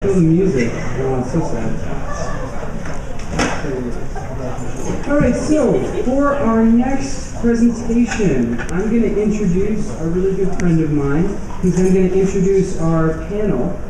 The music. Oh, it's so sad. Alright, so for our next presentation, I'm going to introduce a really good friend of mine, who's then going to introduce our panel.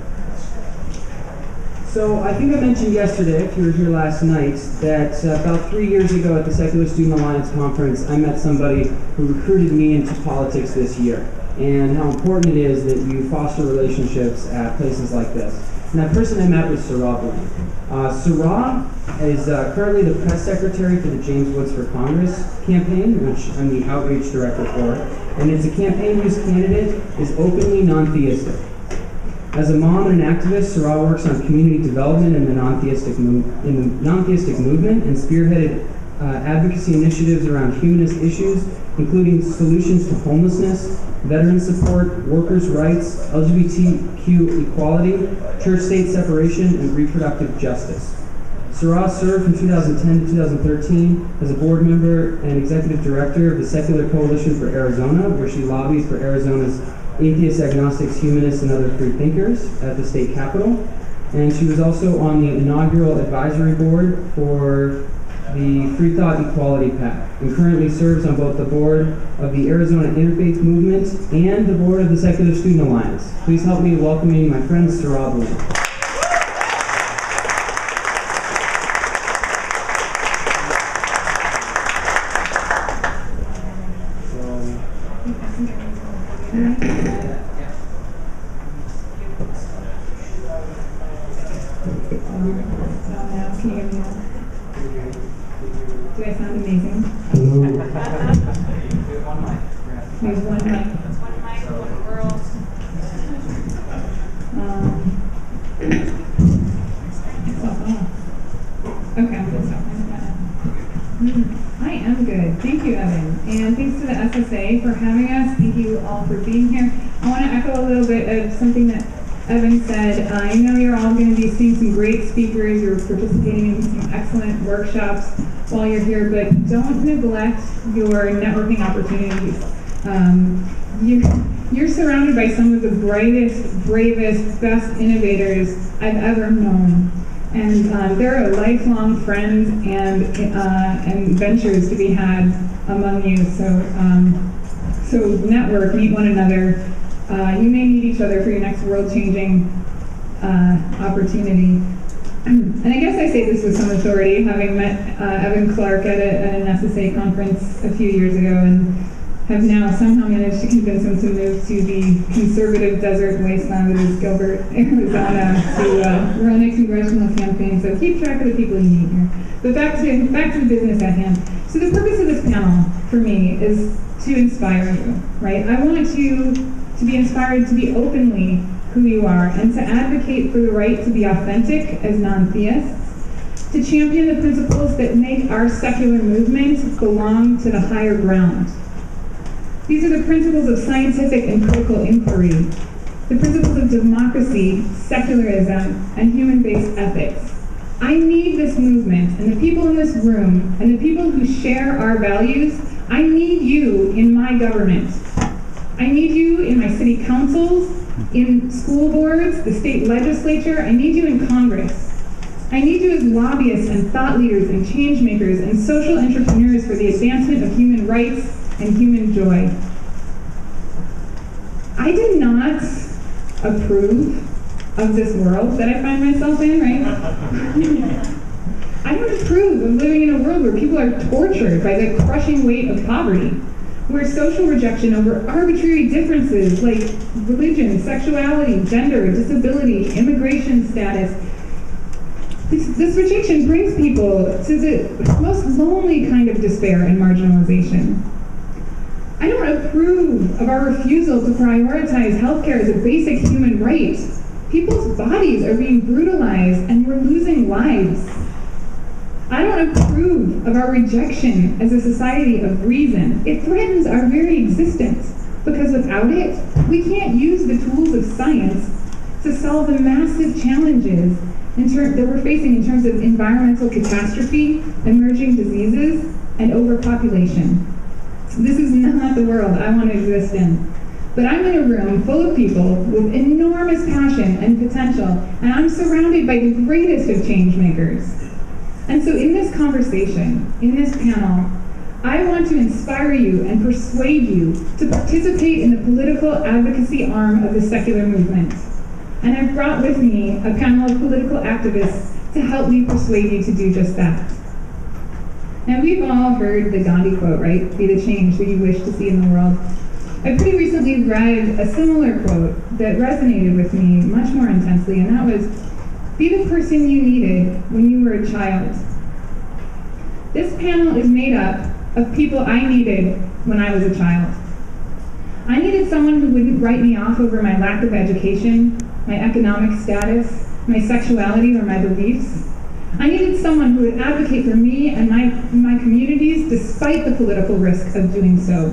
So I think I mentioned yesterday, if you were here last night, that about 3 years ago at the Secular Student Alliance Conference, I met somebody who recruited me into politics this year, and how important it is that you foster relationships at places like this. And that person I met was Seráh Blain. Seráh is currently the press secretary for the James Woods for Congress campaign, which I'm the outreach director for, and it's a campaign whose candidate is openly non-theistic. As a mom and an activist, Seráh works on community development in the non-theistic movement and spearheaded advocacy initiatives around humanist issues, including solutions to homelessness, veteran support, workers' rights, LGBTQ equality, church-state separation, and reproductive justice. Seráh served from 2010 to 2013 as a board member and executive director of the Secular Coalition for Arizona, where she lobbies for Arizona's atheists, agnostics, humanists, and other free thinkers at the state capitol. And she was also on the inaugural advisory board for the Free Thought Equality Pact, and currently serves on both the board of the Arizona Interfaith Movement and the board of the Secular Student Alliance. Please help me welcoming my friend Seráh Blain. Do I sound amazing? Hello. There's one mic. One mic, one world. Okay, I'm gonna stop. I am good. Thank you, Evan. And thanks to the SSA for having us. Thank you all for being here. I want to echo a little bit of something that Evan said. I know you're all going to be seeing some great speakers. You're participating in some excellent workshops while you're here, but don't neglect your networking opportunities. You're surrounded by some of the brightest, bravest, best innovators I've ever known. And there are lifelong friends and ventures to be had among you. So network, meet one another. You may need each other for your next world-changing opportunity. And I guess I say this with some authority, having met Evan Clark at an SSA conference a few years ago, and have now somehow managed to convince him to move to the conservative desert wasteland that is Gilbert, Arizona, to run a congressional campaign. So keep track of the people you meet here. But back to the business at hand. So the purpose of this panel, for me, is to inspire you, right? I want you to be inspired to be openly who you are, and to advocate for the right to be authentic as non-theists, to champion the principles that make our secular movement belong to the higher ground. These are the principles of scientific and critical inquiry, the principles of democracy, secularism, and human-based ethics. I need this movement, and the people in this room, and the people who share our values. I need you in my government. I need you in my city councils, in school boards, the state legislature. I need you in Congress. I need you as lobbyists and thought leaders and change makers and social entrepreneurs for the advancement of human rights and human joy. I did not approve of this world that I find myself in, right? I don't approve of living in a world where people are tortured by the crushing weight of poverty, where social rejection over arbitrary differences like religion, sexuality, gender, disability, immigration status, this rejection brings people to the most lonely kind of despair and marginalization. I don't approve of our refusal to prioritize healthcare as a basic human right. People's bodies are being brutalized and we're losing lives. I don't approve of our rejection as a society of reason. It threatens our very existence, because without it, we can't use the tools of science to solve the massive challenges that we're facing in terms of environmental catastrophe, emerging diseases, and overpopulation. This is not the world I want to exist in. But I'm in a room full of people with enormous passion and potential, and I'm surrounded by the greatest of change makers. And so in this conversation, in this panel, I want to inspire you and persuade you to participate in the political advocacy arm of the secular movement. And I've brought with me a panel of political activists to help me persuade you to do just that. Now, we've all heard the Gandhi quote, right? Be the change that you wish to see in the world. I pretty recently read a similar quote that resonated with me much more intensely, and that was, be the person you needed when you were a child. This panel is made up of people I needed when I was a child. I needed someone who wouldn't write me off over my lack of education, my economic status, my sexuality, or my beliefs. I needed someone who would advocate for me and my communities despite the political risk of doing so,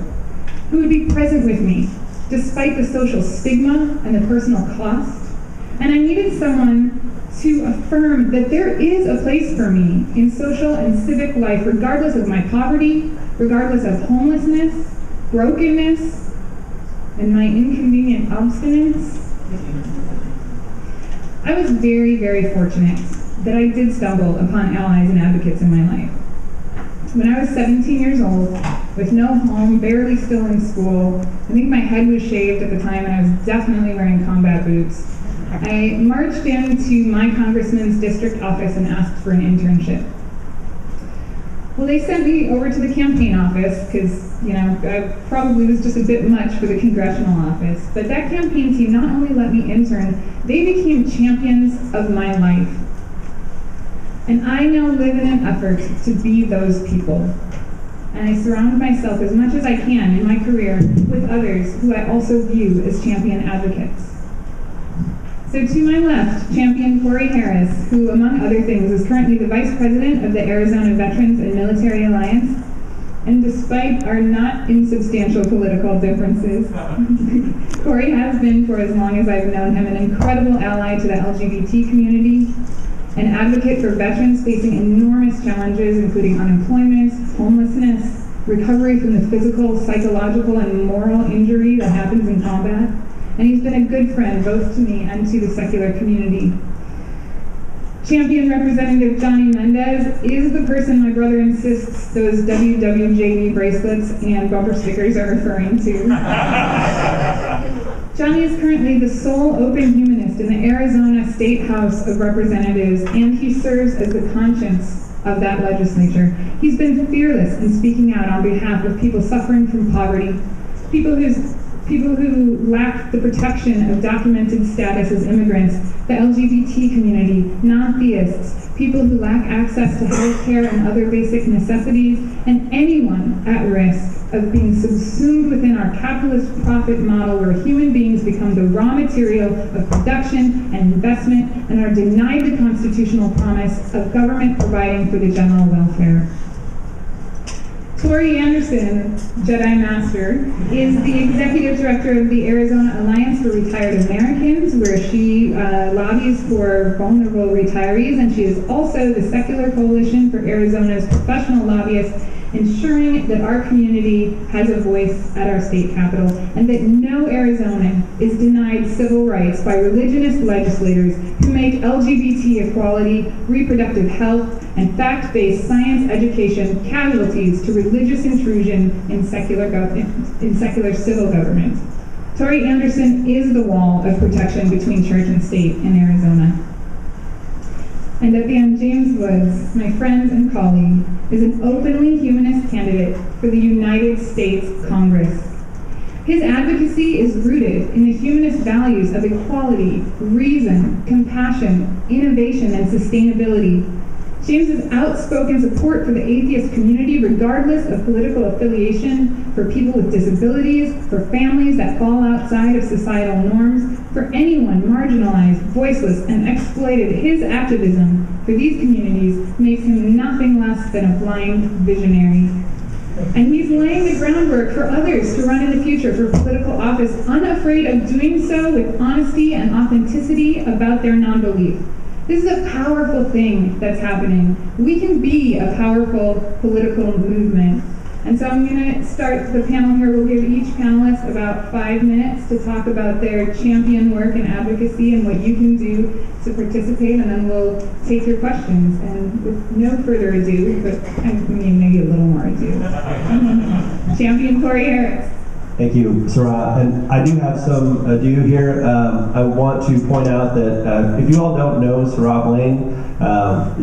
who would be present with me despite the social stigma and the personal cost. And I needed someone to affirm that there is a place for me in social and civic life, regardless of my poverty, regardless of homelessness, brokenness, and my inconvenient obstinance. I was very, very fortunate that I did stumble upon allies and advocates in my life. When I was 17 years old, with no home, barely still in school, I think my head was shaved at the time and I was definitely wearing combat boots, I marched into my congressman's district office and asked for an internship. Well, they sent me over to the campaign office because, I probably was just a bit much for the congressional office. But that campaign team not only let me intern, they became champions of my life. And I now live in an effort to be those people. And I surround myself as much as I can in my career with others who I also view as champion advocates. So to my left, champion Tory Harris, who among other things is currently the Vice President of the Arizona Veterans and Military Alliance. And despite our not insubstantial political differences, Tory has been, for as long as I've known him, an incredible ally to the LGBT community, an advocate for veterans facing enormous challenges, including unemployment, homelessness, recovery from the physical, psychological, and moral injury that happens in combat. And he's been a good friend both to me and to the secular community. Champion Representative Juan Mendez is the person my brother insists those WWJD bracelets and bumper stickers are referring to. Johnny is currently the sole open humanist in the Arizona State House of Representatives, and he serves as the conscience of that legislature. He's been fearless in speaking out on behalf of people suffering from poverty, people who lack the protection of documented status as immigrants, the LGBT community, non-theists, people who lack access to health care and other basic necessities, and anyone at risk of being subsumed within our capitalist profit model where human beings become the raw material of production and investment and are denied the constitutional promise of government providing for the general welfare. Tory Anderson, Jedi Master, is the Executive Director of the Arizona Alliance for Retired Americans, where she lobbies for vulnerable retirees, and she is also the Secular Coalition for Arizona's professional lobbyists, ensuring that our community has a voice at our state capitol, and that no Arizonan is denied civil rights by religionist legislators who make LGBT equality, reproductive health, and fact-based science education casualties to religious intrusion in secular civil government. Tory Anderson is the wall of protection between church and state in Arizona. And at the end, James Woods, my friend and colleague, is an openly humanist candidate for the United States Congress. His advocacy is rooted in the humanist values of equality, reason, compassion, innovation, and sustainability. James's outspoken support for the atheist community, regardless of political affiliation, for people with disabilities, for families that fall outside of societal norms, for anyone marginalized, voiceless, and exploited, his activism for these communities makes him nothing less than a blind visionary. And he's laying the groundwork for others to run in the future for political office, unafraid of doing so with honesty and authenticity about their non-belief. This is a powerful thing that's happening. We can be a powerful political movement. And so I'm going to start the panel here. We'll give each panelist about 5 minutes to talk about their champion work and advocacy and what you can do to participate, and then we'll take your questions. And with no further ado, but I mean maybe a little more ado, Champion Tory Harris. Thank you, Seráh. And I do have some ado here. I want to point out that if you all don't know Seráh Blain,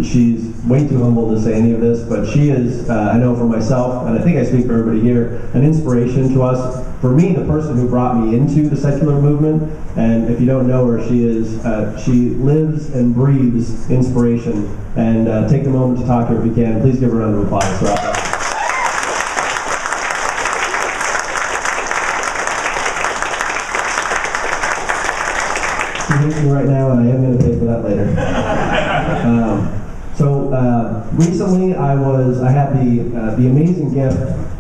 she's way too humble to say any of this, but she is, I know for myself, and I think I speak for everybody here, an inspiration to us. For me, the person who brought me into the secular movement, and if you don't know her, she lives and breathes inspiration. And take a moment to talk to her if you can. Please give her a round of applause, Seráh. Right now, and I am going to pay for that later. Recently I had the amazing gift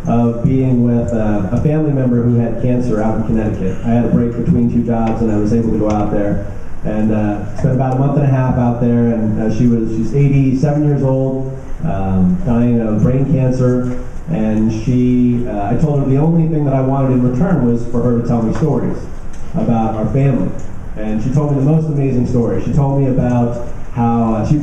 of being with a family member who had cancer out in Connecticut. I had a break between 2 jobs, and I was able to go out there and spent about a month and a half out there. And she's 87 years old, dying of brain cancer. And I told her the only thing that I wanted in return was for her to tell me stories about our family. And she told me the most amazing story. She told me about how, the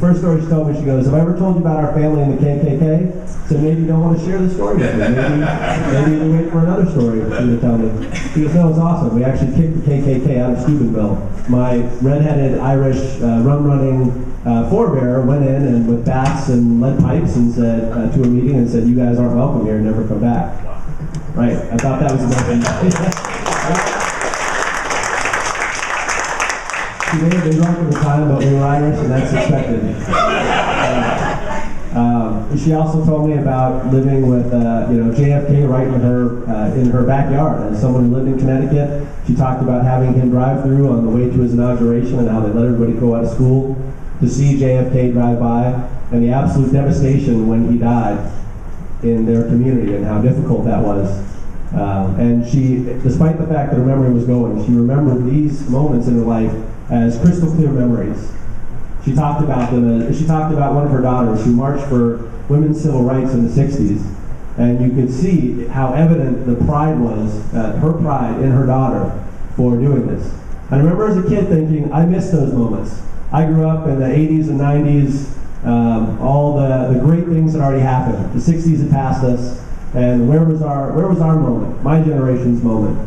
first story she told me, she goes, "Have I ever told you about our family in the KKK? So maybe you don't want to share the story with me. Maybe you wait for another story for you to tell me." She goes, "No, it's awesome. We actually kicked the KKK out of Steubenville. My redheaded Irish rum-running forebearer went in and with bats and lead pipes and said to a meeting and said, 'You guys aren't welcome here, never come back.'" Right, I thought that was amazing. She may have been drunk at the time, but we were Irish, and that's expected. She also told me about living with JFK right in her backyard. As someone who lived in Connecticut, she talked about having him drive through on the way to his inauguration and how they let everybody go out of school to see JFK drive by, and the absolute devastation when he died in their community and how difficult that was. And she, despite the fact that her memory was going, she remembered these moments in her life as crystal clear memories. She talked about them. She talked about one of her daughters who marched for women's civil rights in the 60s, and you could see how evident the pride was, her pride in her daughter for doing this. And I remember as a kid thinking, I miss those moments. I grew up in the 80s and 90s, all the great things had already happened. The 60s had passed us, and where was our moment? My generation's moment.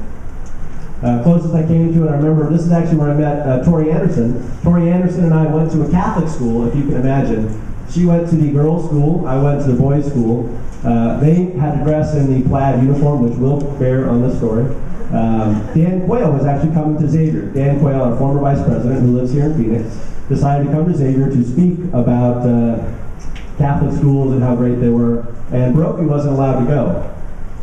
Closest I came to it, I remember, this is actually where I met Tory Anderson. Tory Anderson and I went to a Catholic school, if you can imagine. She went to the girls' school, I went to the boys' school. They had to dress in the plaid uniform, which will bear on this story. Dan Quayle was actually coming to Xavier. Dan Quayle, our former vice president who lives here in Phoenix, decided to come to Xavier to speak about Catholic schools and how great they were. And Brokey wasn't allowed to go.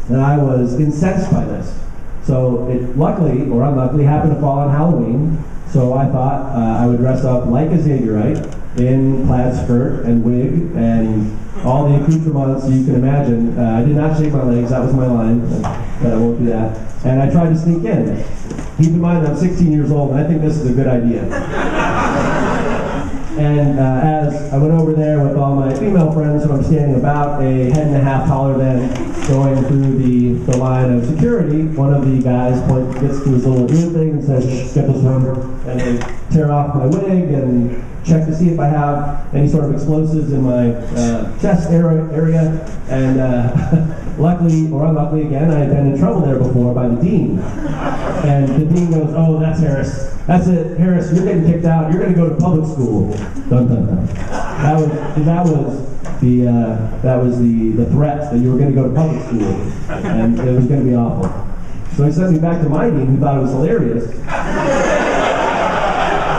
And I was incensed by this. So it luckily, or unluckily, happened to fall on Halloween. So I thought I would dress up like a Xavierite in plaid skirt and wig and all the accoutrements you can imagine. I did not shave my legs, that was my line, but I won't do that. And I tried to sneak in. Keep in mind I'm 16 years old and I think this is a good idea. And as I went over there with all my female friends who I'm standing about a head and a half taller than, going through the line of security, one of the guys gets to his little ear thing and says, "Shh, get this one," and they tear off my wig and check to see if I have any sort of explosives in my chest area. And luckily, or unluckily again, I had been in trouble there before by the dean. And the dean goes, "Oh, that's Harris. That's it, Harris, you're getting kicked out. You're going to go to public school." Dun, dun, dun. That was the threat that you were going to go to public school, and it was going to be awful. So he sent me back to my dean, who thought it was hilarious.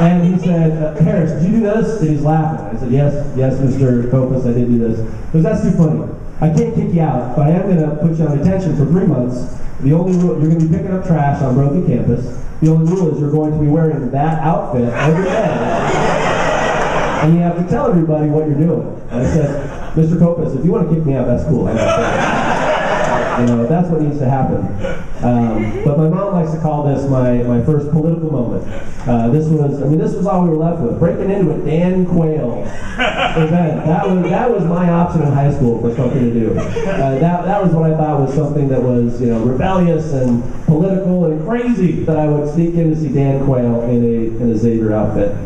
And he said, "Harris, did you do this?" And he's laughing. I said, yes, Mr. Kopis, I did do this. Because that's too funny. I can't kick you out, but I am going to put you on detention for 3 months. The only rule, you're going to be picking up trash on Brophy campus. The only rule is you're going to be wearing that outfit every day. And you have to tell everybody what you're doing. And I said, "Mr. Kopis, if you want to kick me out, that's cool. That's what needs to happen." But my mom likes to call this my first political moment. This was all we were left with. Breaking into a Dan Quayle event. That was my option in high school for something to do. That was what I thought was something that was, rebellious and political and crazy, that I would sneak in to see Dan Quayle in a Xavier outfit.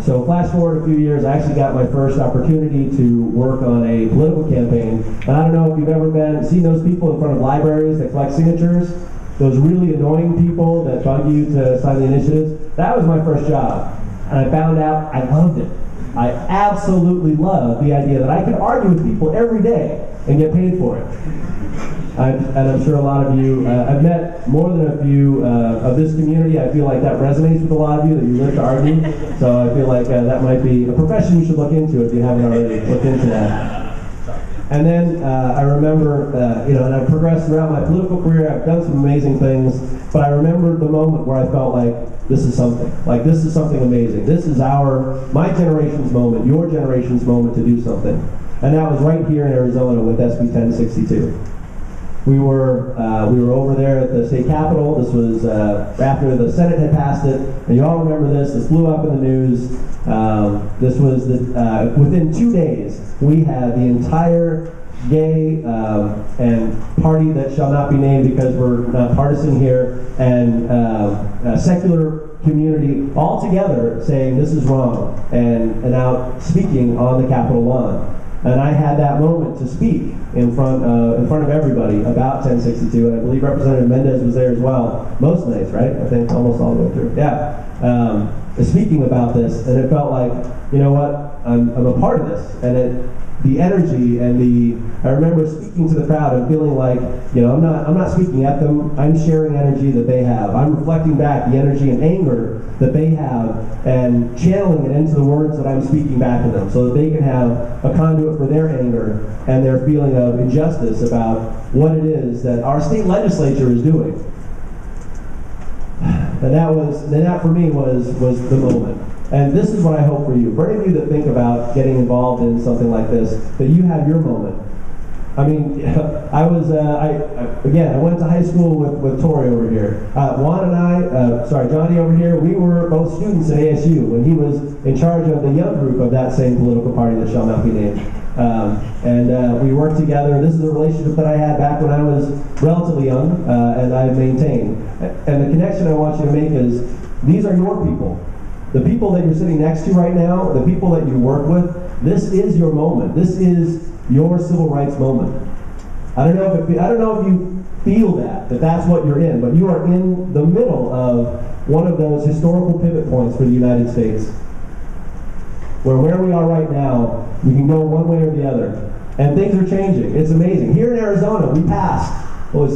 So flash forward a few years, I actually got my first opportunity to work on a political campaign. And I don't know if you've ever seen those people in front of libraries that collect signatures, those really annoying people that bug you to sign the initiatives. That was my first job. And I found out I loved it. I absolutely loved the idea that I could argue with people every day and get paid for it. And I'm sure a lot of you, I've met more than a few of this community. I feel like that resonates with a lot of you, that you live to argue. So I feel like that might be a profession you should look into if you haven't already looked into that. And then I remember, and I've progressed throughout my political career. I've done some amazing things, but I remember the moment where I felt like this is something. Like, this is something amazing. This is my generation's moment, your generation's moment to do something. And that was right here in Arizona with SB 1062. We were over there at the state capitol. This was after the Senate had passed it, and you all remember this. This blew up in the news. This was within 2 days, we had the entire gay and party that shall not be named because we're not partisan here, and secular community all together saying this is wrong, and out speaking on the Capitol lawn. And I had that moment to speak in front of everybody about 1062, and I believe Representative Mendez was there as well. Most nights, right? I think almost all the way through. Yeah, speaking about this, and it felt like, you know what? I'm a part of this, and the energy and I remember speaking to the crowd and feeling like, I'm not speaking at them. I'm sharing energy that they have. I'm reflecting back the energy and anger that they have and channeling it into the words that I'm speaking back to them, so that they can have a conduit for their anger and their feeling of injustice about what it is that our state legislature is doing. And that for me was the moment. And this is what I hope for you. For any of you that think about getting involved in something like this, that you have your moment. I mean, I went to high school with Tory over here. Juan and Johnny over here, we were both students at ASU when he was in charge of the young group of that same political party that shall not be named. We worked together. This is a relationship that I had back when I was relatively young, and I've maintained. And the connection I want you to make is, these are your people. The people that you're sitting next to right now, the people that you work with, this is your moment. This is your civil rights moment. I don't know if you feel that's what you're in, but you are in the middle of one of those historical pivot points for the United States, where we are right now, we can go one way or the other, and things are changing. It's amazing. Here in Arizona, we passed, I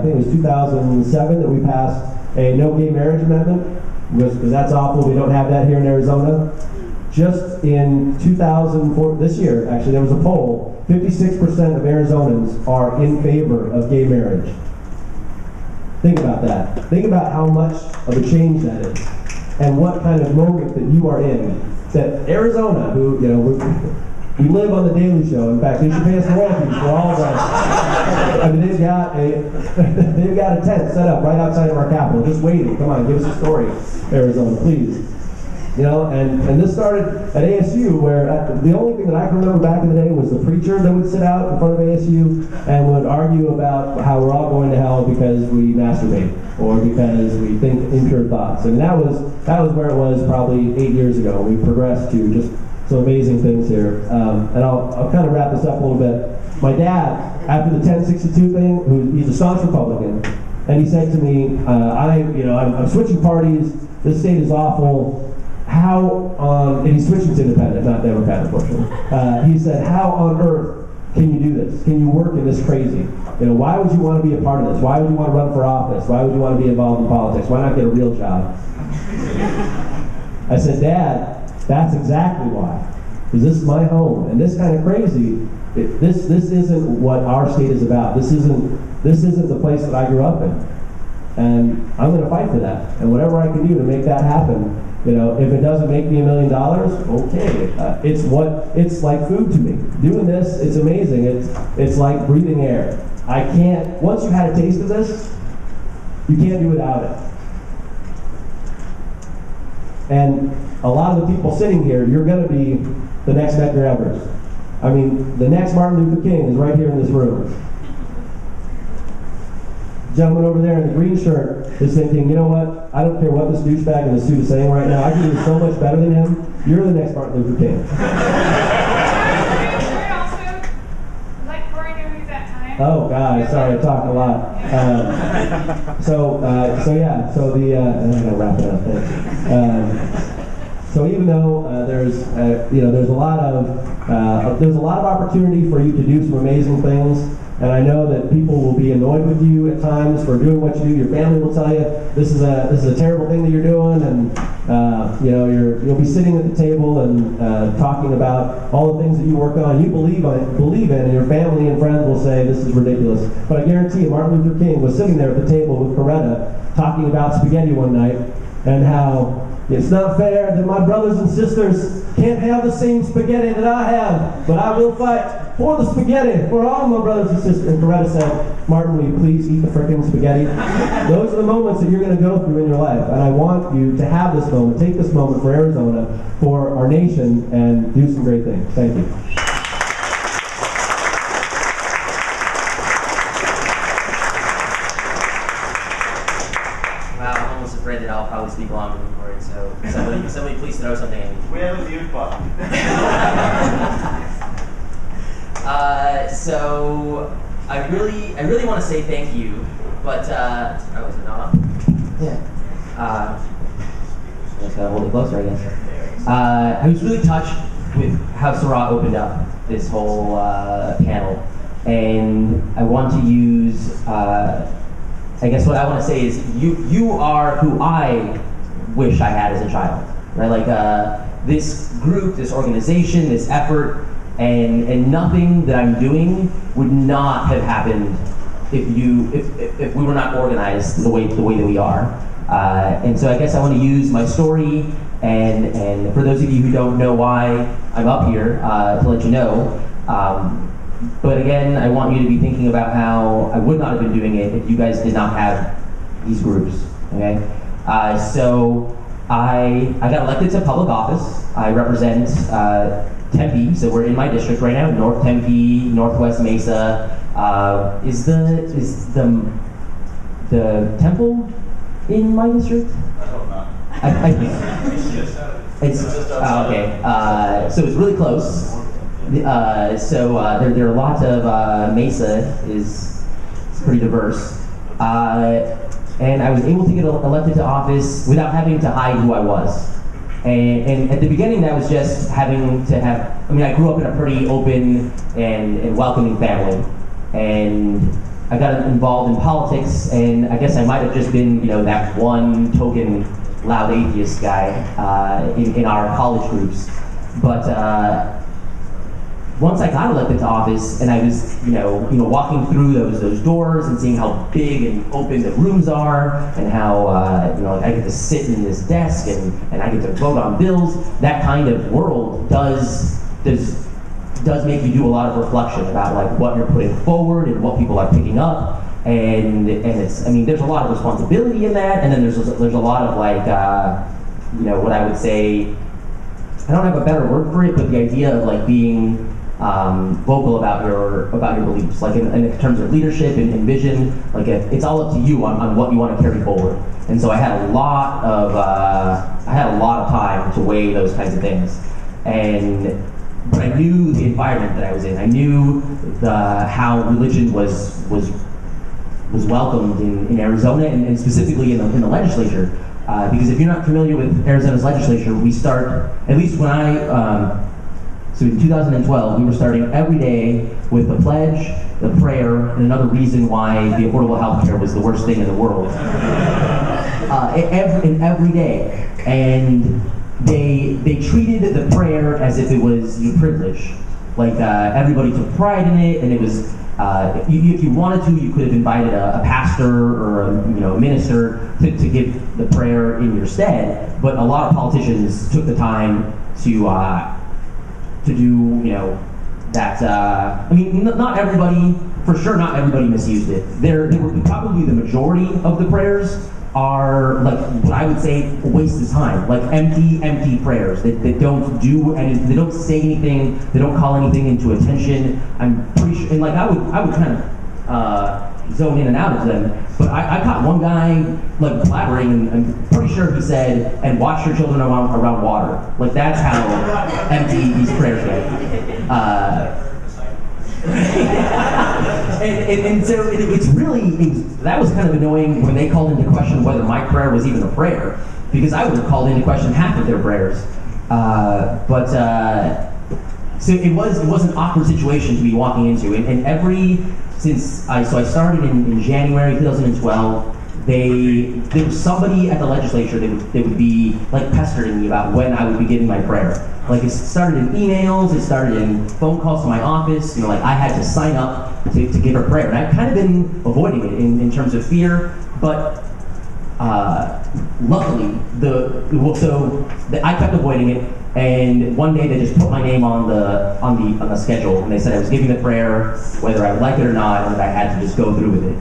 think it was 2007 that we passed a no gay marriage amendment, because that's awful. We don't have that here in Arizona. Just in 2004, this year, actually, there was a poll, 56% of Arizonans are in favor of gay marriage. Think about that. Think about how much of a change that is, and what kind of moment that you are in. That Arizona, who, we live on the Daily Show. In fact, they should pay us royalties for all of us. I mean, they've got a tent set up right outside of our Capitol, just waiting. Come on, give us a story, Arizona, please. And this started at ASU, where the only thing that I can remember back in the day was the preacher that would sit out in front of ASU and would argue about how we're all going to hell because we masturbate or because we think impure thoughts. And that was where it was probably 8 years ago. We progressed to just some amazing things here. And I'll kind of wrap this up a little bit. My dad, after the 1062 thing, he's a staunch Republican, and he said to me, I'm switching parties. This state is awful. And he's switching to independent, not Democrat, unfortunately. He said, how on earth can you do this? Can you work in this crazy? Why would you want to be a part of this? Why would you want to run for office? Why would you want to be involved in politics? Why not get a real job? I said, Dad, that's exactly why. Because this is my home, and this kind of crazy, this isn't what our state is about. This isn't the place that I grew up in. And I'm going to fight for that. And whatever I can do to make that happen, if it doesn't make me $1 million, okay. It's like food to me. Doing this, it's amazing. It's like breathing air. I can't, once you've had a taste of this, you can't do without it. And a lot of the people sitting here, you're going to be the next Medgar Evers. I mean, the next Martin Luther King is right here in this room. Gentleman over there in the green shirt is thinking, you know what, I don't care what this douchebag in the suit is saying right now, I can do so much better than him. You're the next Martin Luther King. Oh God, sorry, I talked a lot. So the I'm gonna wrap it up. So even though there's a lot of opportunity for you to do some amazing things, and I know that people will be annoyed with you at times for doing what you do. Your family will tell you this is a terrible thing that you're doing, and you'll be sitting at the table and talking about all the things that you work on, you believe in, and your family and friends will say this is ridiculous. But I guarantee you, Martin Luther King was sitting there at the table with Coretta talking about spaghetti one night and how it's not fair that my brothers and sisters can't have the same spaghetti that I have, but I will fight for the spaghetti for all my brothers and sisters. And Coretta said, Martin, will you please eat the frickin' spaghetti? Those are the moments that you're going to go through in your life, and I want you to have this moment, take this moment for Arizona, for our nation, and do some great things. Thank you. Afraid that I'll probably speak longer than Corey, so somebody please throw something at me. We have a mute button. So I really want to say thank you, but is it not on? Yeah. I just gotta hold it closer, I guess. I was really touched with how Seráh opened up this whole panel, and I want to use. I guess what I want to say is you are who I wish I had as a child, right? Like this group, this organization, this effort, and nothing that I'm doing would not have happened if we were not organized the way that we are. And so I guess I want to use my story and for those of you who don't know why I'm up here to let you know. But again, I want you to be thinking about how I would not have been doing it if you guys did not have these groups, okay? So I got elected to public office. I represent Tempe, so we're in my district right now, North Tempe, Northwest Mesa. Is the temple in my district? I hope not. I think it's okay. So it's really close. There are lots of Mesa is pretty diverse, and I was able to get elected to office without having to hide who I was. And at the beginning, that was just having to have. I mean, I grew up in a pretty open and welcoming family, and I got involved in politics, and I guess I might have just been, that one token loud atheist guy in our college groups, but. Once I got elected to office, and I was, walking through those doors and seeing how big and open the rooms are, and how, I get to sit in this desk and I get to vote on bills. That kind of world does make you do a lot of reflection about like what you're putting forward and what people are picking up, and it's, there's a lot of responsibility in that, and then there's a lot of like, what I would say. I don't have a better word for it, but the idea of like being vocal about your beliefs, like in terms of leadership and vision, like it's all up to you on what you want to carry forward. And so I had a lot of time to weigh those kinds of things, but I knew the environment that I was in. I knew how religion was welcomed in Arizona and specifically in the legislature. Because if you're not familiar with Arizona's legislature, we start, at least when so in 2012, we were starting every day with the pledge, the prayer, and another reason why the affordable health care was the worst thing in the world. Every day. And they treated the prayer as if it was your privilege. Like everybody took pride in it, and it was, if you wanted to, you could have invited a pastor or a minister to give the prayer in your stead. But a lot of politicians took the time to do that. Not everybody for sure not everybody misused it. There were probably the majority of the prayers are like what I would say a waste of time, like empty prayers that don't do anything, they don't say anything, they don't call anything into attention. I'm pretty sure, and like I would kind of zone in and out of them, but I caught one guy like blabbering, and I'm pretty sure he said, "And watch your children around water." Like that's how empty these prayers get. And so it's really, that was kind of annoying when they called into question whether my prayer was even a prayer, because I would have called into question half of their prayers. So it was an awkward situation to be walking into, and I started in January 2012. There was somebody at the legislature that would be like pestering me about when I would be giving my prayer. Like it started in emails, it started in phone calls to my office. Like I had to sign up to give a prayer, and I've kind of been avoiding it in terms of fear. But luckily, I kept avoiding it. And one day they just put my name on the schedule, and they said I was giving the prayer whether I would like it or not, and that I had to just go through with it.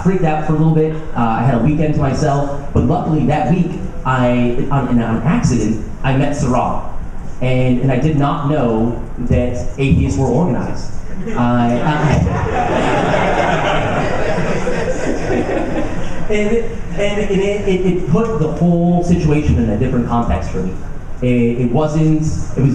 Freaked out for a little bit. I had a weekend to myself, but luckily that week, in an accident, I met Seráh, and I did not know that atheists were organized. And it put the whole situation in a different context for me. It was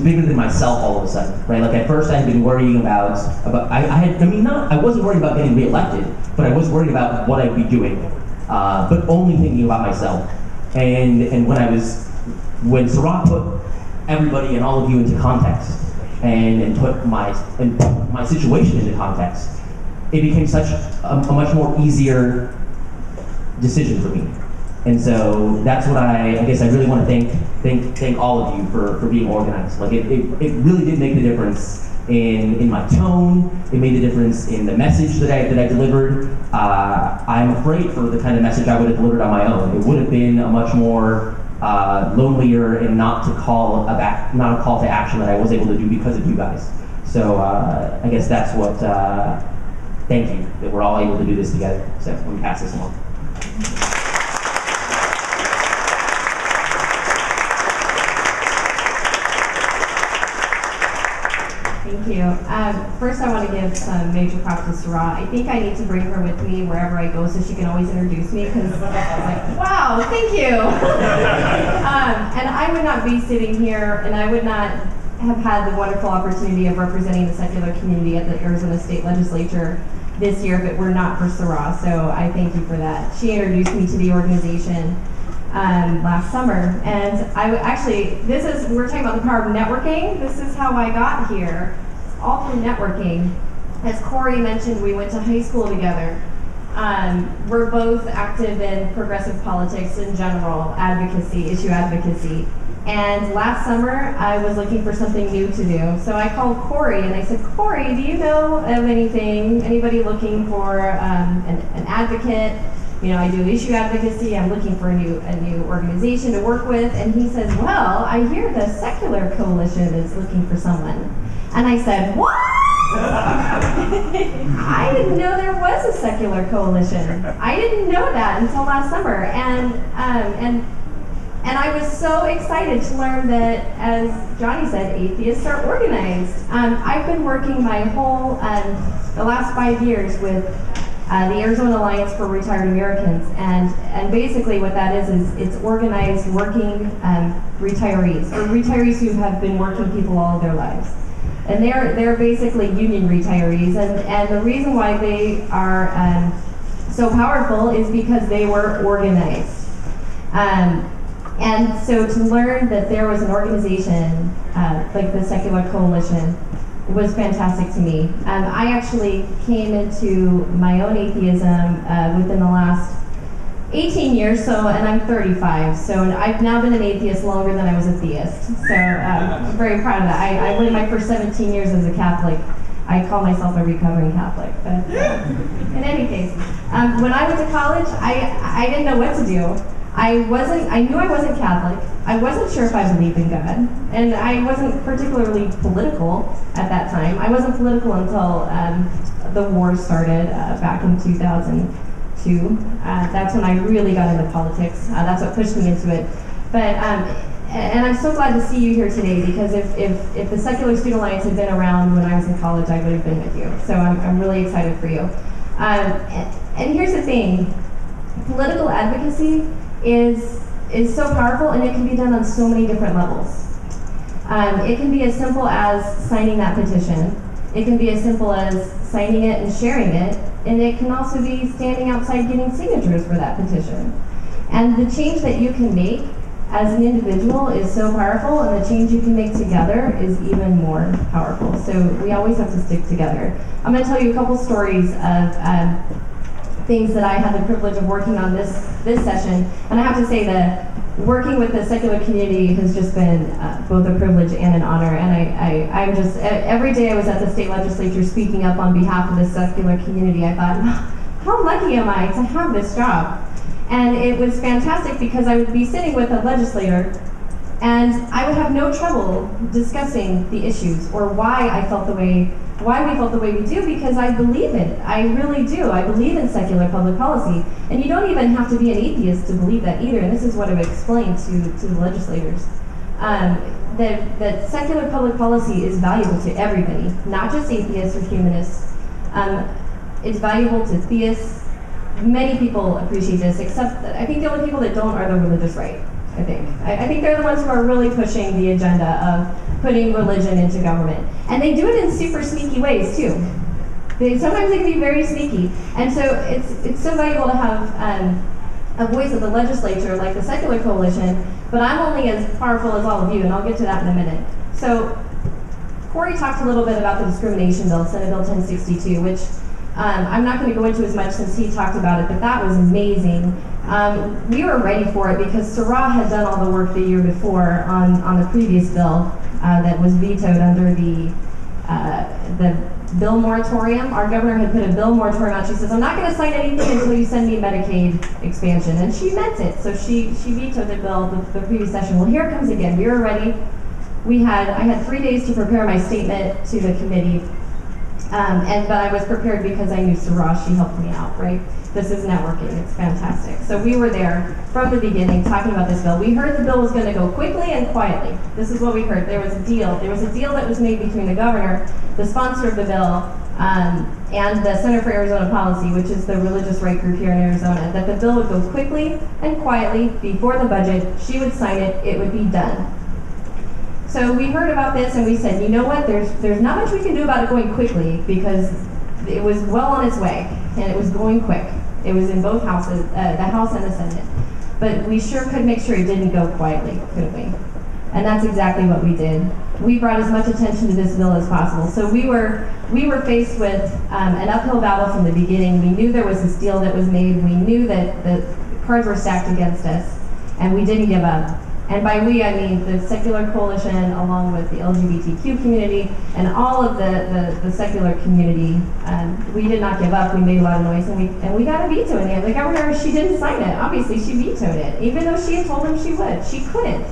bigger than myself all of a sudden, right? Like at first I had been worrying about I wasn't worried about getting reelected, but I was worried about what I'd be doing, but only thinking about myself. And when Seráh put everybody and all of you into context, and put my situation into context, it became such a much more easier decision for me. And so that's what I guess I really want to thank all of you for being organized. Like it really did make the difference in my tone. It made the difference in the message that I delivered. I'm afraid for the kind of message I would have delivered on my own. It would have been a much more lonelier and not a call to action that I was able to do because of you guys. So I guess that's what. Thank you that we're all able to do this together. So let me pass this along. Thank you. First, I want to give some major props to Seráh. I think I need to bring her with me wherever I go so she can always introduce me, because it's like, wow, thank you. And I would not be sitting here, and I would not have had the wonderful opportunity of representing the secular community at the Arizona State Legislature this year if it were not for Seráh. So I thank you for that. She introduced me to the organization last summer, and we're talking about the power of networking. This is how I got here. It's all through networking. As Corey mentioned, we went to high school together. We're both active in progressive politics in general, issue advocacy. And last summer, I was looking for something new to do. So I called Corey and I said, Corey, do you know of anybody looking for an advocate? I do issue advocacy. I'm looking for a new organization to work with. And he says, well, I hear the Secular Coalition is looking for someone. And I said, what? I didn't know there was a Secular Coalition. I didn't know that until last summer. And I was so excited to learn that, as Johnny said, atheists are organized. I've been working my whole, the last 5 years with the Arizona Alliance for Retired Americans, and basically what that is it's organized working retirees, or retirees who have been working people all of their lives. And they're basically union retirees, and the reason why they are so powerful is because they were organized. And so to learn that there was an organization like the Secular Coalition was fantastic to me. I actually came into my own atheism within the last 18 years, and I'm 35, so I've now been an atheist longer than I was a theist. So I'm very proud of that. I went my first 17 years as a Catholic. I call myself a recovering Catholic, but in any case, when I went to college, I didn't know what to do. I knew I wasn't Catholic. I wasn't sure if I believed in God, and I wasn't particularly political at that time. I wasn't political until the war started back in 2002. That's when I really got into politics. That's what pushed me into it. But and I'm so glad to see you here today, because if the Secular Student Alliance had been around when I was in college, I would have been with you. So I'm really excited for you. And here's the thing, political advocacy is so powerful, and it can be done on so many different levels. It can be as simple as signing that petition. It can be as simple as signing it and sharing it, and it can also be standing outside getting signatures for that petition. And the change that you can make as an individual is so powerful, and the change you can make together is even more powerful. So we always have to stick together. I'm going to tell you a couple stories of things that I had the privilege of working on this session. And I have to say that working with the secular community has just been both a privilege and an honor. And I'm just, every day I was at the state legislature speaking up on behalf of the secular community, I thought, how lucky am I to have this job? And it was fantastic, because I would be sitting with a legislator and I would have no trouble discussing the issues or why we felt the way we do, because I believe it. I really do. I believe in secular public policy. And you don't even have to be an atheist to believe that either. And this is what I would explain to the legislators. That secular public policy is valuable to everybody, not just atheists or humanists. It's valuable to theists. Many people appreciate this, except that I think the only people that don't are the religious right, I think. I think they're the ones who are really pushing the agenda of putting religion into government. And they do it in super sneaky ways, too. Sometimes they can be very sneaky. And so it's so valuable to have a voice at the legislature, like the Secular Coalition, but I'm only as powerful as all of you, and I'll get to that in a minute. So Corey talked a little bit about the discrimination bill, Senate Bill 1062, which I'm not going to go into as much since he talked about it, but that was amazing. We were ready for it because Seráh had done all the work the year before on the previous bill that was vetoed under the bill moratorium. Our governor had put a bill moratorium out. She says, I'm not going to sign anything until you send me Medicaid expansion. And she meant it. So she vetoed the bill the previous session. Well, here it comes again. We were ready. I had 3 days to prepare my statement to the committee. But I was prepared because I knew Seráh. She helped me out, right? This is networking. It's fantastic. So we were there from the beginning talking about this bill. We heard the bill was going to go quickly and quietly. This is what we heard. There was a deal. There was a deal that was made between the governor, the sponsor of the bill, and the Center for Arizona Policy, which is the religious right group here in Arizona, that the bill would go quickly and quietly before the budget. She would sign it. It would be done. So we heard about this and we said, you know what, there's not much we can do about it going quickly, because it was well on its way and it was going quick. It was in both houses, the House and the Senate. But we sure could make sure it didn't go quietly, couldn't we? And that's exactly what we did. We brought as much attention to this bill as possible. So we were faced with an uphill battle from the beginning. We knew there was this deal that was made. We knew that the cards were stacked against us, and we didn't give up. And by we, I mean the Secular Coalition, along with the LGBTQ community, and all of the secular community. We did not give up. We made a lot of noise, and we got a veto in the end. The governor, she didn't sign it. Obviously, she vetoed it, even though she had told him she would. She couldn't.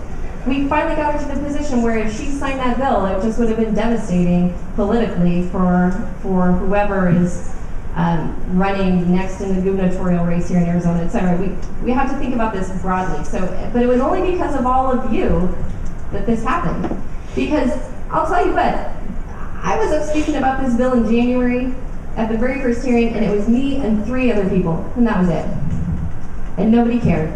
We finally got her to the position where if she signed that bill, it just would have been devastating politically for whoever is running next in the gubernatorial race here in Arizona, etc. We have to think about this broadly. But it was only because of all of you that this happened. Because I'll tell you what, I was up speaking about this bill in January at the very first hearing, and it was me and 3 other people, and that was it. And nobody cared.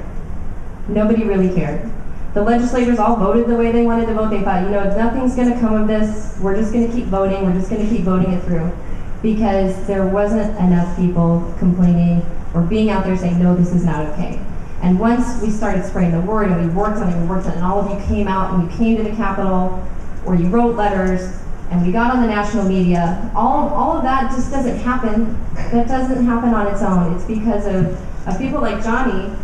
Nobody really cared. The legislators all voted the way they wanted to vote. They thought, nothing's going to come of this. We're just going to keep voting. We're just going to keep voting it through. Because there wasn't enough people complaining or being out there saying, no, this is not okay. And once we started spreading the word, and we worked on it, and all of you came out and you came to the Capitol, or you wrote letters, and we got on the national media, all of that just doesn't happen. That doesn't happen on its own. It's because of people like Johnny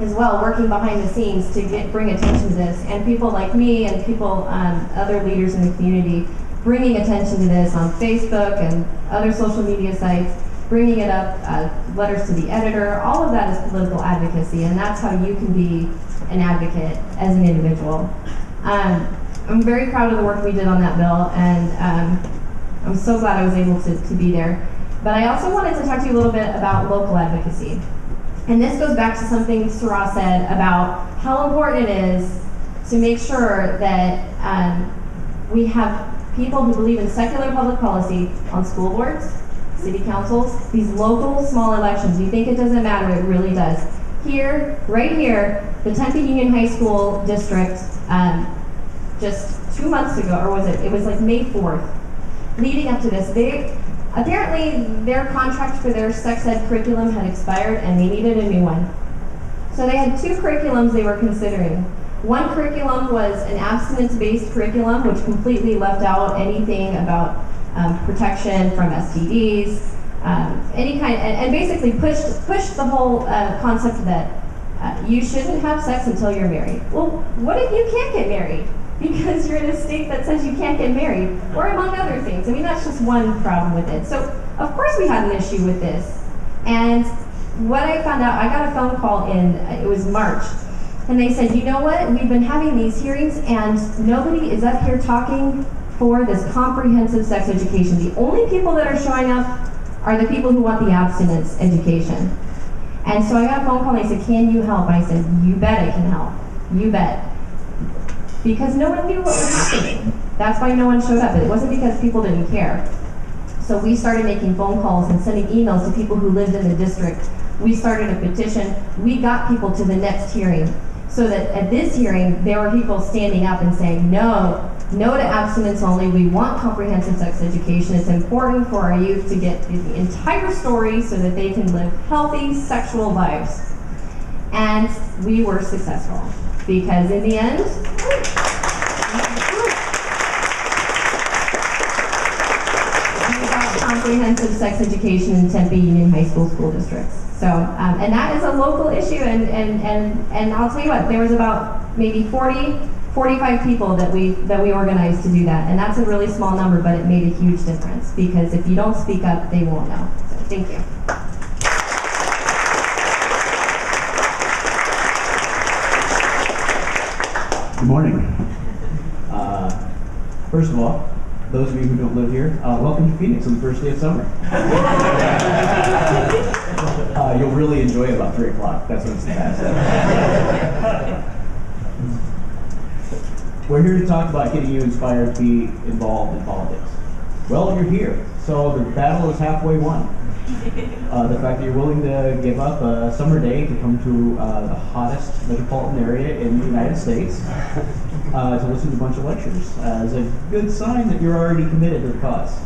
as well, working behind the scenes to bring attention to this, and people like me and people, other leaders in the community, bringing attention to this on Facebook and other social media sites. bringing it up, letters to the editor, all of that is political advocacy, and that's how you can be an advocate as an individual. I'm very proud of the work we did on that bill, and I'm so glad I was able to be there. But I also wanted to talk to you a little bit about local advocacy. And this goes back to something Seráh said about how important it is to make sure that we have people who believe in secular public policy on school boards, city councils, these local small elections. You think it doesn't matter, it really does. Here, right here, the Tempe Union High School district, just 2 months ago, or was it? It was like May 4th. Leading up to this, apparently their contract for their sex ed curriculum had expired and they needed a new one. So they had 2 curriculums they were considering. One curriculum was an abstinence-based curriculum, which completely left out anything about protection from STDs, any kind, and basically pushed the whole concept that you shouldn't have sex until you're married. Well, what if you can't get married? Because you're in a state that says you can't get married, or among other things. I mean, that's just one problem with it. So, of course we had an issue with this. And what I found out, I got a phone call it was March, and they said, you know what, we've been having these hearings and nobody is up here talking for this comprehensive sex education. The only people that are showing up are the people who want the abstinence education. And so I got a phone call and they said, can you help? I said, you bet I can help. You bet. Because no one knew what was happening. That's why no one showed up. It wasn't because people didn't care. So we started making phone calls and sending emails to people who lived in the district. We started a petition. We got people to the next hearing. So that at this hearing, there were people standing up and saying, no to abstinence only. We want comprehensive sex education. It's important for our youth to get the entire story so that they can live healthy sexual lives. And we were successful. Because in the end, we got comprehensive sex education in Tempe Union High School districts. So, and that is a local issue, and I'll tell you what, there was about maybe 45 people that we organized to do that, and that's a really small number, but it made a huge difference, because if you don't speak up, they won't know. So, thank you. Good morning. First of all, those of you who don't live here, welcome to Phoenix on the first day of summer. You'll really enjoy it about 3 o'clock. That's when it's the best. We're here to talk about getting you inspired to be involved in politics. Well, you're here, so the battle is halfway won. The fact that you're willing to give up a summer day to come to the hottest metropolitan area in the United States to listen to a bunch of lectures is a good sign that you're already committed to the cause,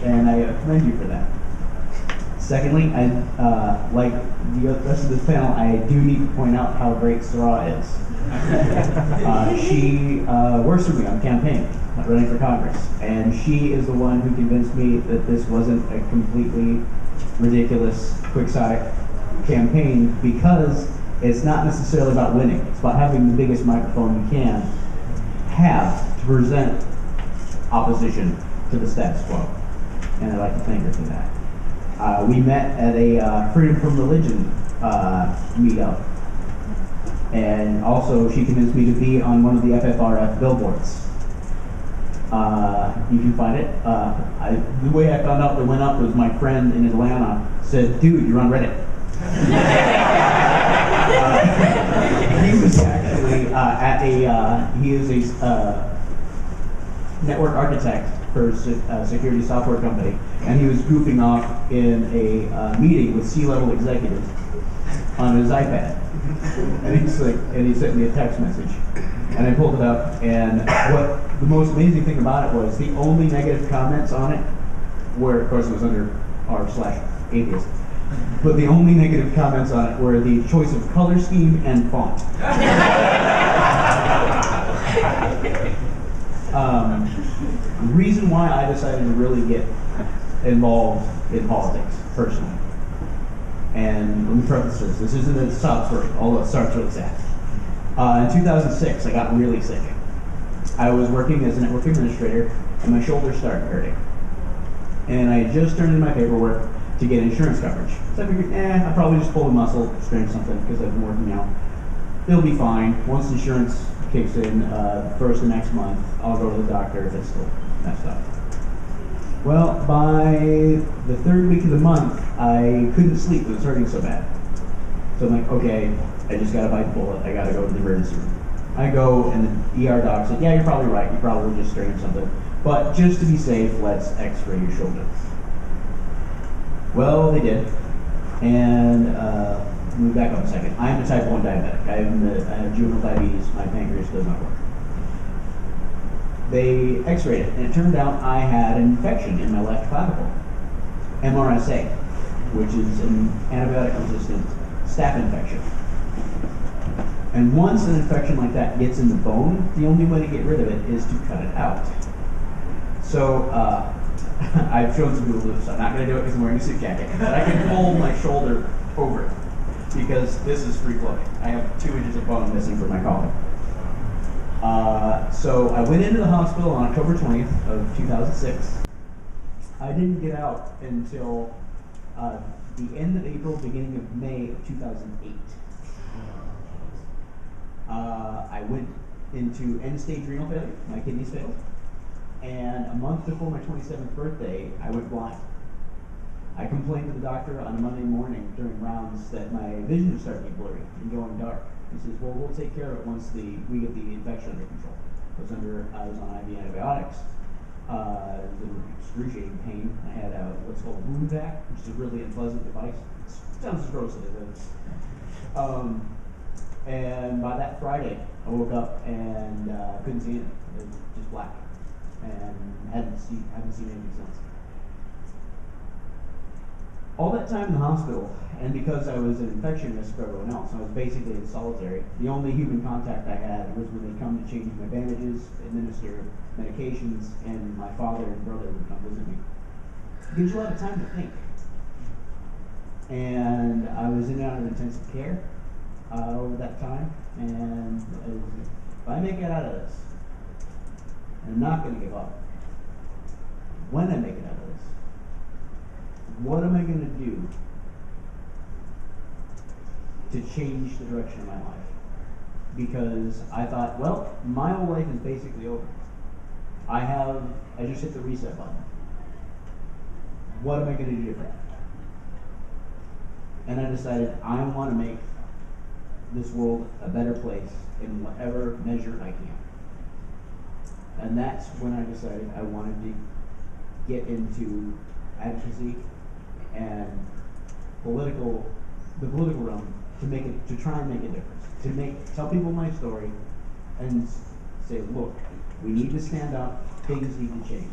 and I commend you for that. Secondly, like the rest of this panel, I do need to point out how great Seráh is. She works for me on campaign, running for Congress, and she is the one who convinced me that this wasn't a completely ridiculous, quixotic campaign, because it's not necessarily about winning. It's about having the biggest microphone you can have to present opposition to the status quo. And I'd like to thank her for that. We met at a Freedom from Religion meetup. And also she convinced me to be on one of the FFRF billboards. You can find it. The way I found out it went up was my friend in Atlanta said, dude, you're on Reddit. He was actually he is a network architect for a security software company, and he was goofing off in a meeting with C-level executives on his iPad. And he sent me a text message. And I pulled it up, and what the most amazing thing about it was the only negative comments on it were, of course it was under r/atheist, but the only negative comments on it were the choice of color scheme and font. The reason why I decided to really get involved in politics, personally, and let me preface this, this isn't a sob story, although it starts really sad. In 2006, I got really sick. I was working as a network administrator, and my shoulder started hurting. And I had just turned in my paperwork, to get insurance coverage. So I figured, I'll probably just pull a muscle, strain something, because I've been working out. It'll be fine. Once insurance kicks in, first of next month, I'll go to the doctor if it's still messed up. Well, by the third week of the month, I couldn't sleep. It was hurting so bad. So I'm like, okay, I just got to bite the bullet. I got to go to the emergency room. I go, and the ER doc said, yeah, you're probably right. You probably just strained something. But just to be safe, let's x-ray your shoulder. Well, they did. And let me back up a second. I am a type 1 diabetic. I have juvenile diabetes. My pancreas does not work. They x-rayed it, and it turned out I had an infection in my left clavicle. MRSA, which is an antibiotic-resistant staph infection. And once an infection like that gets in the bone, the only way to get rid of it is to cut it out. So I've shown some people this. I'm not going to do it because I'm wearing a suit jacket. But I can pull my shoulder over it because this is free floating. I have 2 inches of bone missing from my collar. So I went into the hospital on October 20th of 2006. I didn't get out until the end of April, beginning of May of 2008. I went into end-stage renal failure. My kidneys failed. And a month before my 27th birthday, I went blind. I complained to the doctor on a Monday morning during rounds that my vision was starting to get blurry and going dark. He says, well, we'll take care of it once we get the infection under control. I was on IV antibiotics. It was excruciating pain. I had what's called a wound vac, which is a really unpleasant device. It sounds as gross as it is. And by that Friday, I woke up and couldn't see anything. It was just black. And haven't seen anything since. All that time in the hospital, and because I was an infection risk for everyone else, I was basically in solitary. The only human contact I had was when they'd come to change my bandages, administer medications, and my father and brother would come visit me. It gives you a lot of time to think. And I was in and out of intensive care over that time, and if I make it out of this, I'm not going to give up. When I make it out of this, what am I going to do to change the direction of my life? Because I thought, well, my whole life is basically over. I just hit the reset button. What am I going to do different? And I decided I want to make this world a better place in whatever measure I can. And that's when I decided I wanted to get into advocacy and the political realm to try and make a difference, tell people my story and say, look, we need to stand up, things need to change.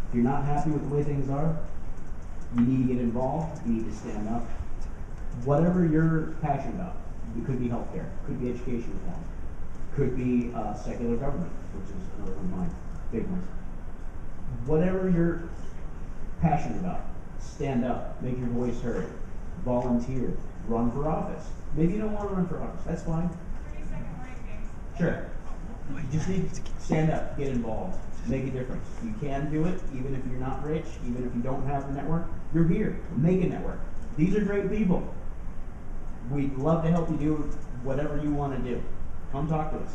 If you're not happy with the way things are, you need to get involved, you need to stand up. Whatever you're passionate about, it could be healthcare, could be education reform, could be secular government, which is another one of my big ones. Whatever you're passionate about, stand up, make your voice heard, volunteer, run for office. Maybe you don't want to run for office, that's fine. 30-second ranking. Sure. You just need to stand up, get involved, make a difference. You can do it, even if you're not rich, even if you don't have a network. You're here, make a network. These are great people. We'd love to help you do whatever you want to do. Come talk to us.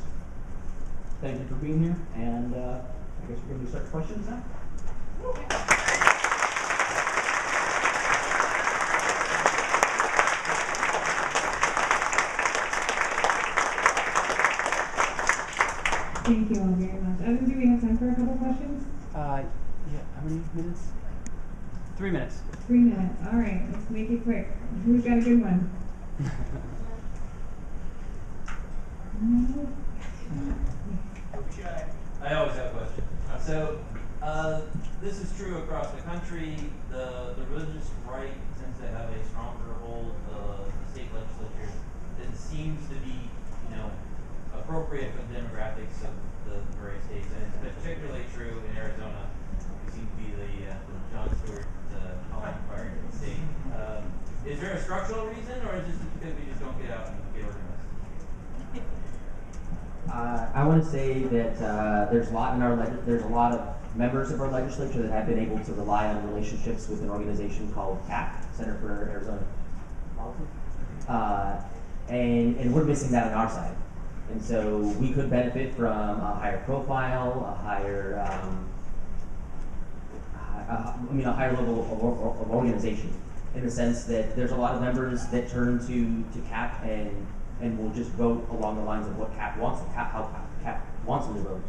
Thank you for being here, and I guess we're going to start questions now. Thank you all very much. Evan, do we have time for a couple questions? Yeah, how many minutes? 3 minutes. 3 minutes. All right, let's make it quick. Who's got a good one? I always have a question. So, this is true across the country. The religious right tends to have a stronger hold of the state legislature. It seems to be, appropriate for the demographics of the various states, and it's particularly true in Arizona. We seem to be the John Stewart calling fire state. Is there a structural reason, or is it just because we just don't get out and get organized? I want to say that there's a lot members of our legislature that have been able to rely on relationships with an organization called CAP, Center for Arizona Policy. And we're missing that on our side. And so we could benefit from a higher profile, a higher, a higher level of organization, in the sense that there's a lot of members that turn to CAP and will just vote along the lines of what CAP wants, how CAP wants them to vote.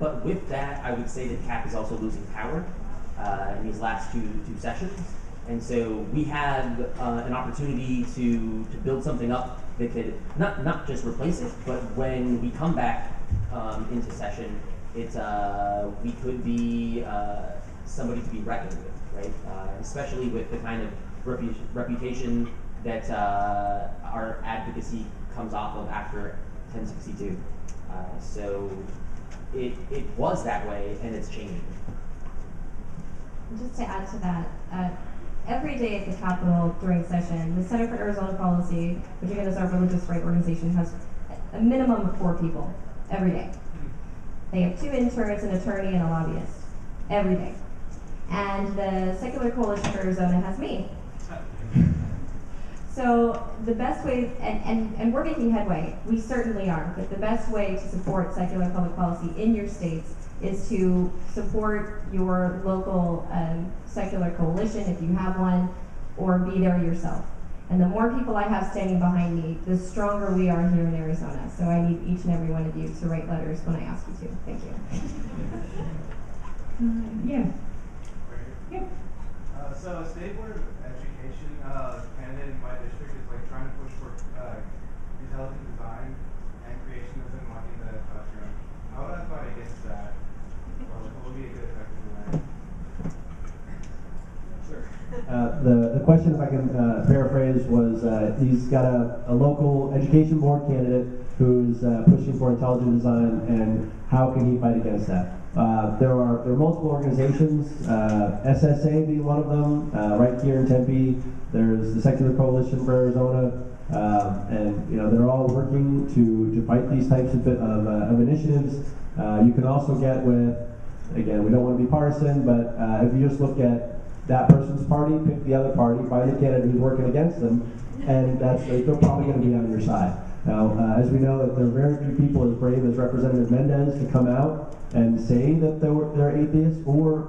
But with that, I would say that CAP is also losing power in these last two sessions. And so we have an opportunity to build something up that could not just replace it, but when we come back into session, we could be somebody to be reckoned with, right? Especially with the kind of reputation that our advocacy comes off of after 1062. So it was that way, and it's changing. Just to add to that, every day at the Capitol during session, the Center for Arizona Policy, which again is our religious right organization, has a minimum of 4 people every day. They have 2 interns, an attorney, and a lobbyist every day. And the Secular Coalition for Arizona has me. So the best way, and we're making headway, we certainly are, but the best way to support secular public policy in your states is to support your local secular coalition, if you have one, or be there yourself. And the more people I have standing behind me, the stronger we are here in Arizona. So I need each and every one of you to write letters when I ask you to. Thank you. Yeah. Yep. So a state board of education candidate in my district is like trying to push for intelligent design and creationism like in the classroom. How would I fight against that? What would be a good effective way? Sure. The question, if I can paraphrase, was he's got a local education board candidate who's pushing for intelligent design, and how can he fight against that? There are multiple organizations, SSA being one of them, right here in Tempe. There's the Secular Coalition for Arizona, and they're all working to fight these types of initiatives. You can also get with, again, we don't want to be partisan, but if you just look at that person's party, pick the other party, find the candidate who's working against them, and they're probably going to be on your side. Now, as we know, that there are very few people as brave as Representative Mendez to come out and say that they're atheists, or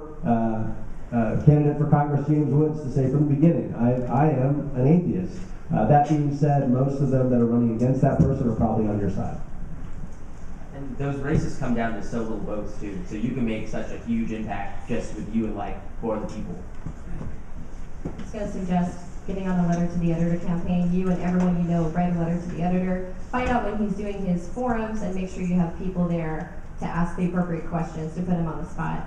candidate for Congress James Woods to say from the beginning, I am an atheist. That being said, most of them that are running against that person are probably on your side. And those races come down to so little votes too, so you can make such a huge impact just with you and like 4 other people. I'm just going to suggest getting on a letter to the editor campaign. You and everyone you know write a letter to the editor. Find out when he's doing his forums, and make sure you have people there to ask the appropriate questions to put him on the spot.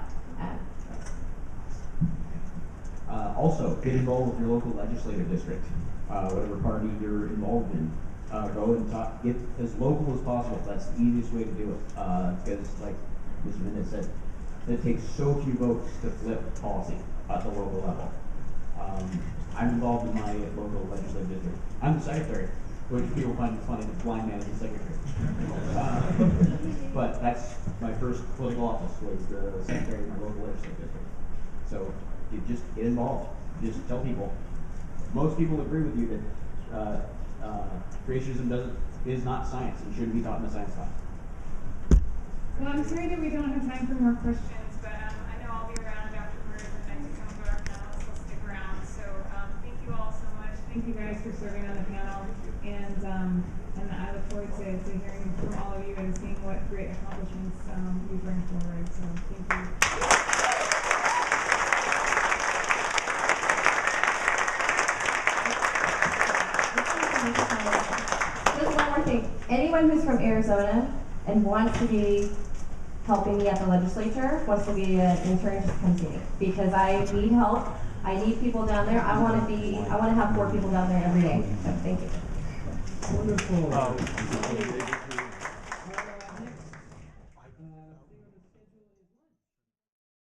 Also, get involved with your local legislative district, whatever party you're involved in. Go and talk, get as local as possible. That's the easiest way to do it. Because, like Mr. Mendez said, it takes so few votes to flip policy at the local level. I'm involved in my local legislative district. I'm the secretary, which people find funny, the blind man is the secretary. But that's my first political office, was the secretary of my local legislative district. So you just get involved. Just tell people. Most people agree with you that creationism is not science and shouldn't be taught in a science class. Well, I'm sorry that we don't have time for more questions, but I know I'll be around afterwards, and then to come to our panelists, will stick around. So thank you all so much. Thank you guys for serving on the panel, and I look forward to hearing from all of you and seeing what great accomplishments you bring forward. So thank you. Just one more thing. Anyone who's from Arizona and wants to be helping me at the legislature, wants to be an intern, just come see me, because I need help. I need people down there. I want to have 4 people down there every day. So thank you. Wonderful.